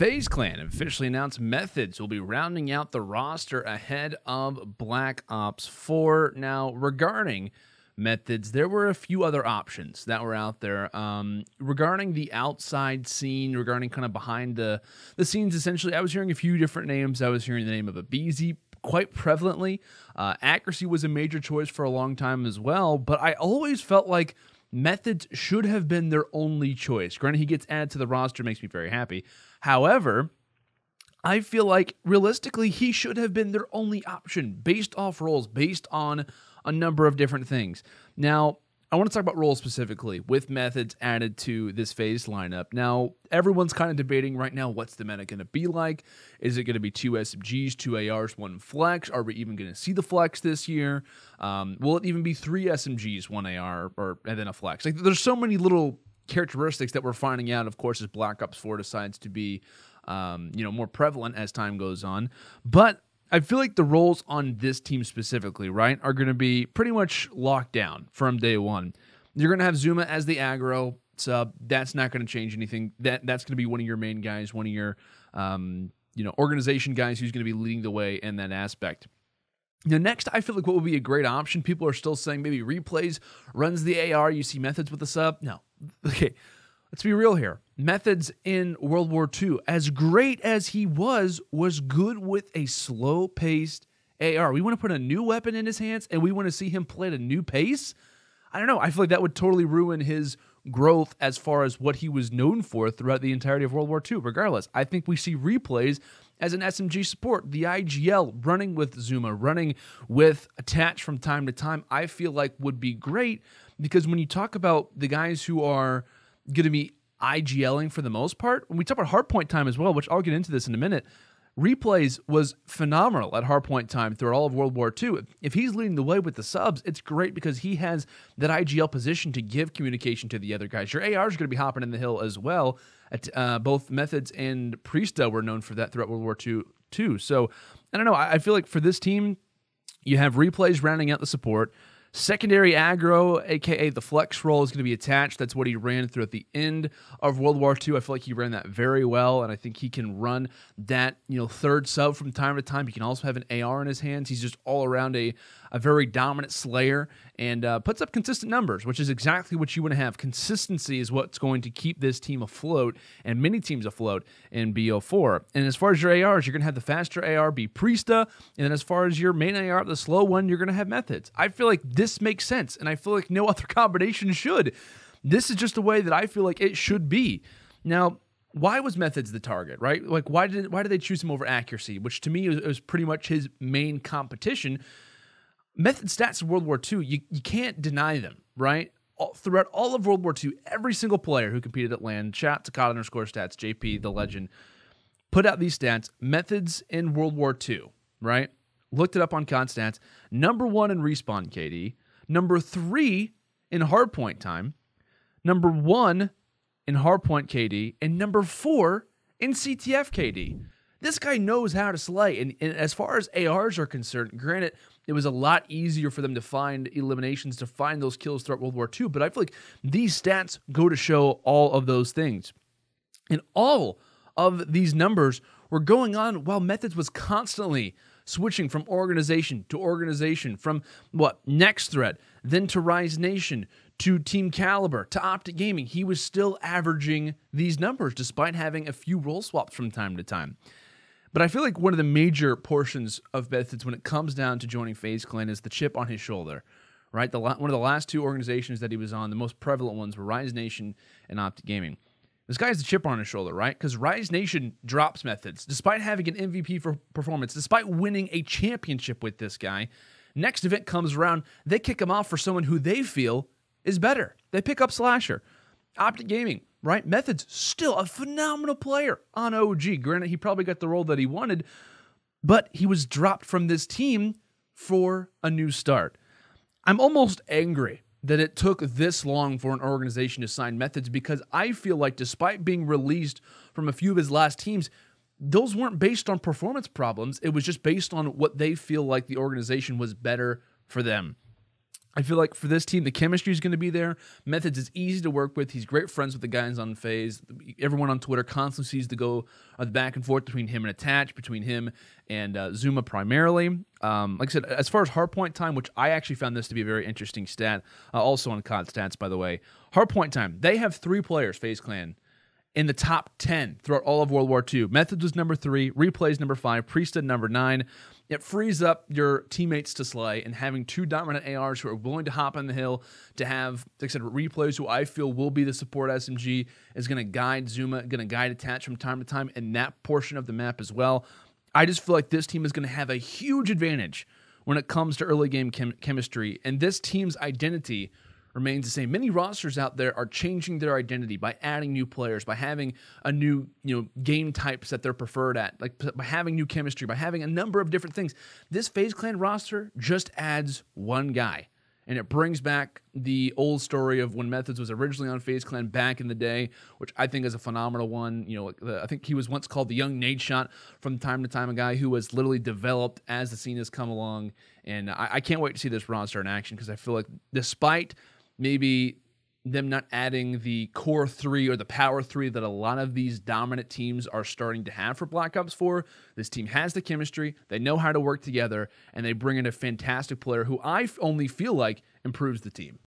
FaZe Clan officially announced Methodz will be rounding out the roster ahead of Black Ops 4. Now, regarding Methodz, there were a few other options that were out there. Regarding the outside scene, regarding kind of behind the scenes, essentially, I was hearing a few different names. I was hearing the name of Abizi quite prevalently. Accuracy was a major choice for a long time as well, but I always felt like Methodz should have been their only choice. Granted, he gets added to the roster, makes me very happy. However, I feel like realistically he should have been their only option based off roles, based on a number of different things. Now, I want to talk about roles specifically with Methodz added to this FaZe lineup. Now, everyone's kind of debating right now, what's the meta going to be like? Is it going to be 2 SMGs, 2 ARs, 1 flex? Are we even going to see the flex this year? Will it even be 3 SMGs, 1 AR, and then a flex? Like, there's so many little characteristics that we're finding out, of course, as Black Ops 4 decides to be more prevalent as time goes on. But I feel like the roles on this team specifically, right, are going to be pretty much locked down from day one. You're going to have Zuma as the aggro sub. That's not going to change anything. That's going to be one of your main guys, one of your organization guys who's going to be leading the way in that aspect. Now, next, I feel like what would be a great option, people are still saying maybe Replays runs the AR, you see Methodz with the sub. No. Okay, let's be real here. Methodz in World War II, as great as he was good with a slow-paced AR. We want to put a new weapon in his hands, and we want to see him play at a new pace? I don't know. I feel like that would totally ruin his growth as far as what he was known for throughout the entirety of World War II. Regardless, I think we see Replays as an SMG support. The IGL running with Zuma, running with Attach from time to time, I feel like would be great, because when you talk about the guys who are going to be IGLing for the most part, when we talk about hardpoint time as well, which I'll get into this in a minute, Replays was phenomenal at hardpoint time through all of World War II. If he's leading the way with the subs, it's great because he has that IGL position to give communication to the other guys. Your AR is going to be hopping in the hill as well. Both Methodz and Priesta were known for that throughout World War II too. So, I don't know. I feel like for this team, you have Replays rounding out the support. Secondary aggro, a.k.a. the flex role, is going to be Attached. That's what he ran throughout the end of World War II. I feel like he ran that very well, and I think he can run that third sub from time to time. He can also have an AR in his hands. He's just all around a very dominant slayer and puts up consistent numbers, which is exactly what you want to have. Consistency is what's going to keep this team afloat and many teams afloat in BO4. And as far as your ARs, you're going to have the faster AR be Priesta, and then as far as your main AR, the slow one, you're going to have Methodz. I feel like this makes sense, and I feel like no other combination should. This is just the way that I feel like it should be. Now, why was Methodz the target, right? Like, why did they choose him over Accuracy, which to me was pretty much his main competition? Methodz stats in World War II, you can't deny them, right? Throughout all of World War II, every single player who competed at LAN, chat to COD_stats, JP, the legend, put out these stats. Methodz in World War II, right? Looked it up on COD stats. Number 1 in respawn KD. Number 3 in hardpoint time. Number 1 in hardpoint KD. And number 4 in CTF KD. This guy knows how to slay. And as far as ARs are concerned, granted, it was a lot easier for them to find eliminations, to find those kills throughout World War II. But I feel like these stats go to show all of those things. And all of these numbers were going on while Methodz was constantly switching from organization to organization, from Next Threat, then to Rise Nation, to Team Caliber, to Optic Gaming. He was still averaging these numbers despite having a few role swaps from time to time. But I feel like one of the major portions of Methodz when it comes down to joining FaZe Clan is the chip on his shoulder, right? One of the last 2 organizations that he was on, the most prevalent ones were Rise Nation and Optic Gaming. This guy has the chip on his shoulder, right? Because Rise Nation drops Methodz. Despite having an MVP for performance, despite winning a championship with this guy, next event comes around, they kick him off for someone who they feel is better. They pick up Slasher. Optic Gaming, right? Methodz, still a phenomenal player on OG. Granted, he probably got the role that he wanted, but he was dropped from this team for a new start. I'm almost angry that it took this long for an organization to sign Methodz, because I feel like despite being released from a few of his last teams, those weren't based on performance problems. It was just based on what they feel like the organization was better for them. I feel like for this team, the chemistry is going to be there. Methodz is easy to work with. He's great friends with the guys on FaZe. Everyone on Twitter constantly sees the back and forth between him and Attach, between him and Zuma primarily. Like I said, as far as hardpoint time, which I actually found this to be a very interesting stat, also on COD Stats, by the way. Hardpoint time, they have 3 players, FaZe Clan, in the top 10 throughout all of World War II. Methodz was number 3, Replay's number 5, Priesthood number 9. It frees up your teammates to slay, and having 2 dominant ARs who are willing to hop on the hill, to have, like I said, Replays who I feel will be the support SMG, is going to guide Zuma, going to guide Attach from time to time in that portion of the map as well. I just feel like this team is going to have a huge advantage when it comes to early game chemistry, and this team's identity remains the same. Many rosters out there are changing their identity by adding new players, by having a new, game types that they're preferred at, like by having new chemistry, by having a number of different things. This FaZe Clan roster just adds one guy, and it brings back the old story of when Methodz was originally on FaZe Clan back in the day, which I think is a phenomenal one. I think he was once called the young Nade Shot from time to time, a guy who was literally developed as the scene has come along, and I can't wait to see this roster in action, because I feel like despite maybe them not adding the core 3 or the power 3 that a lot of these dominant teams are starting to have for Black Ops 4, this team has the chemistry, they know how to work together, and they bring in a fantastic player who I only feel like improves the team.